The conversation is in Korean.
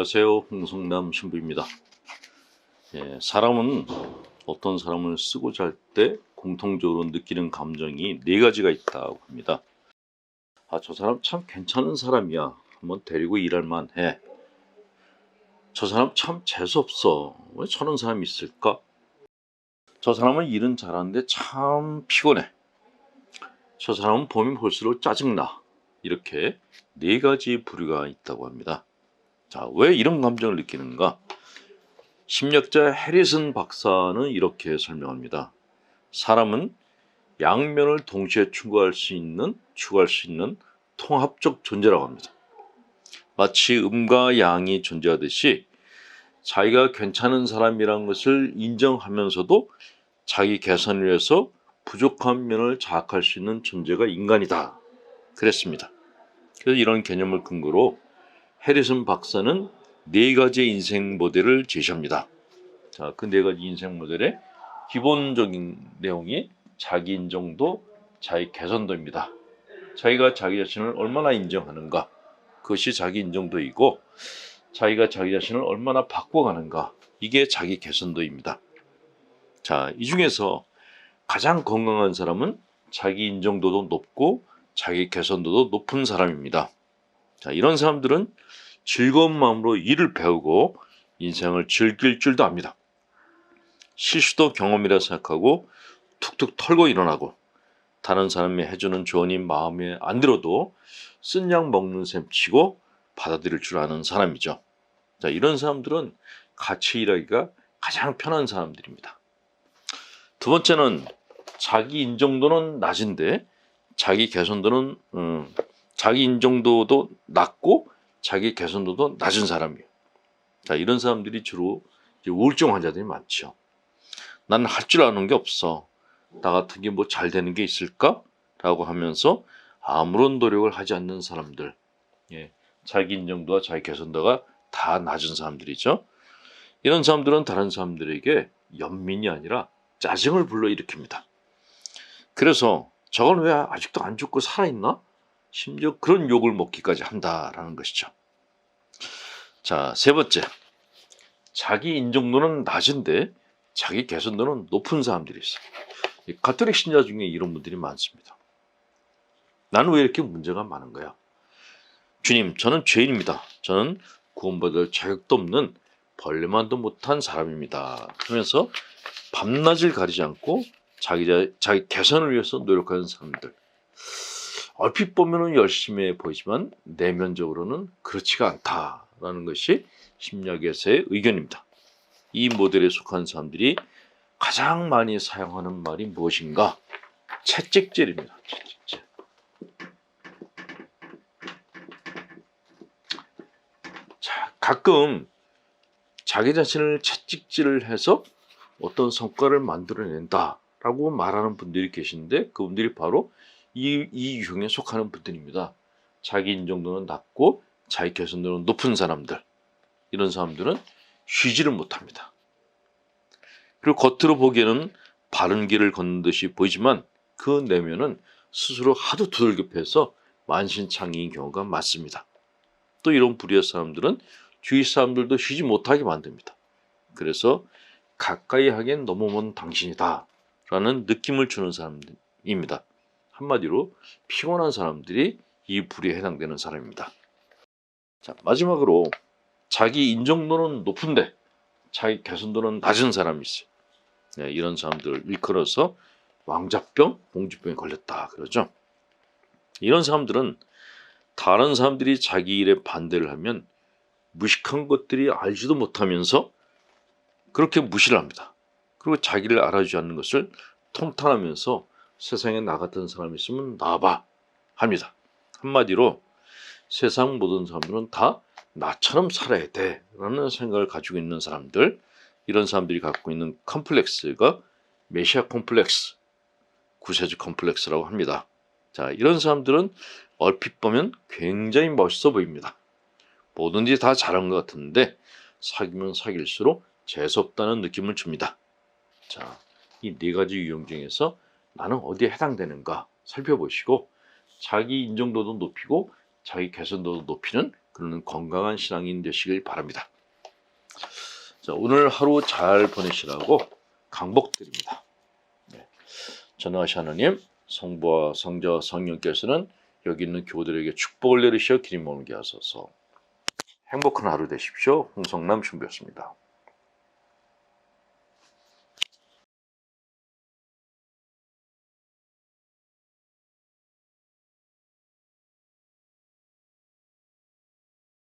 안녕하세요. 홍성남 신부입니다. 사람은 어떤 사람을 쓰고 잘 때 공통적으로 느끼는 감정이 네 가지가 있다고 합니다. 저 사람 참 괜찮은 사람이야. 한번 데리고 일할 만해. 저 사람 참 재수없어. 왜 저런 사람이 있을까? 저 사람은 일은 잘하는데 참 피곤해. 저 사람은 보면 볼수록 짜증나. 이렇게 네 가지 부류가 있다고 합니다. 왜 이런 감정을 느끼는가? 심리학자 해리슨 박사는 이렇게 설명합니다. 사람은 양면을 동시에 추구할 수 있는 통합적 존재라고 합니다. 마치 음과 양이 존재하듯이 자기가 괜찮은 사람이라는 것을 인정하면서도 자기 개선을 위해서 부족한 면을 자학할 수 있는 존재가 인간이다. 그랬습니다. 그래서 이런 개념을 근거로 해리슨 박사는 네 가지의 인생 모델을 제시합니다. 그 네 가지 인생 모델의 기본적인 내용이 자기 인정도, 자기 개선도입니다. 자기가 자기 자신을 얼마나 인정하는가, 그것이 자기 인정도이고, 자기가 자기 자신을 얼마나 바꿔가는가, 이게 자기 개선도입니다. 이 중에서 가장 건강한 사람은 자기 인정도도 높고 자기 개선도도 높은 사람입니다. 이런 사람들은 즐거운 마음으로 일을 배우고 인생을 즐길 줄도 압니다. 실수도 경험이라 생각하고 툭툭 털고 일어나고, 다른 사람이 해주는 조언이 마음에 안 들어도 쓴 약 먹는 셈 치고 받아들일 줄 아는 사람이죠. 이런 사람들은 같이 일하기가 가장 편한 사람들입니다. 두 번째는 자기 인정도는 낮은데 자기 개선도는 자기 인정도도 낮고 자기 개선도도 낮은 사람이에요. 이런 사람들이 주로 우울증 환자들이 많죠. 나는 할 줄 아는 게 없어. 나 같은 게 뭐 잘 되는 게 있을까? 라고 하면서 아무런 노력을 하지 않는 사람들. 자기 인정도와 자기 개선도가 다 낮은 사람들이죠. 이런 사람들은 다른 사람들에게 연민이 아니라 짜증을 불러일으킵니다. 그래서 저건 왜 아직도 안 죽고 살아있나? 심지어 그런 욕을 먹기까지 한다라는 것이죠. 세 번째. 자기 인정도는 낮은데 자기 개선도는 높은 사람들이 있어요. 가톨릭 신자 중에 이런 분들이 많습니다. 나는 왜 이렇게 문제가 많은 거야? 주님, 저는 죄인입니다. 저는 구원받을 자격도 없는 벌레만도 못한 사람입니다. 하면서 밤낮을 가리지 않고 자기 개선을 위해서 노력하는 사람들. 얼핏 보면 열심히 해 보이지만 내면적으로는 그렇지가 않다라는 것이 심리학에서의 의견입니다. 이 모델에 속한 사람들이 가장 많이 사용하는 말이 무엇인가? 채찍질입니다. 채찍질. 가끔 자기 자신을 채찍질을 해서 어떤 성과를 만들어낸다라고 말하는 분들이 계신데, 그분들이 바로 이 유형에 속하는 분들입니다. 자기 인정도는 낮고 자기 개선도는 높은 사람들. 이런 사람들은 쉬지를 못합니다. 그리고 겉으로 보기에는 바른 길을 걷는 듯이 보이지만 그 내면은 스스로 하도 두들겨패서 만신창이인 경우가 많습니다. 또 이런 부류의 사람들은 주위 사람들도 쉬지 못하게 만듭니다. 그래서 가까이 하기엔 너무 먼 당신이다 라는 느낌을 주는 사람입니다. 한마디로 피곤한 사람들이 이 부류에 해당되는 사람입니다. 마지막으로 자기 인정도는 높은데 자기 개선도는 낮은 사람이 있어요. 이런 사람들을 일컬어서 왕자병, 공주병에 걸렸다 그러죠. 이런 사람들은 다른 사람들이 자기 일에 반대를 하면 무식한 것들이 알지도 못하면서 그렇게 무시를 합니다. 그리고 자기를 알아주지 않는 것을 통탄하면서 세상에 나 같은 사람이 있으면 나와봐 합니다. 한마디로 세상 모든 사람들은 다 나처럼 살아야 돼 라는 생각을 가지고 있는 사람들, 이런 사람들이 갖고 있는 컴플렉스가 메시아 컴플렉스, 구세주 컴플렉스라고 합니다. 이런 사람들은 얼핏 보면 굉장히 멋있어 보입니다. 뭐든지 다 잘한 것 같은데 사귀면 사귈수록 재수없다는 느낌을 줍니다. 이 네 가지 유형 중에서 나는 어디에 해당되는가 살펴보시고 자기 인정도도 높이고 자기 개선도도 높이는 그런 건강한 신앙인 되시길 바랍니다. 자, 오늘 하루 잘 보내시라고 강복드립니다. 네. 전능하신 하나님, 성부와 성자와 성령께서는 여기 있는 교우들에게 축복을 내리시어 길이 머물게 하소서. 행복한 하루 되십시오. 홍성남 신부였습니다.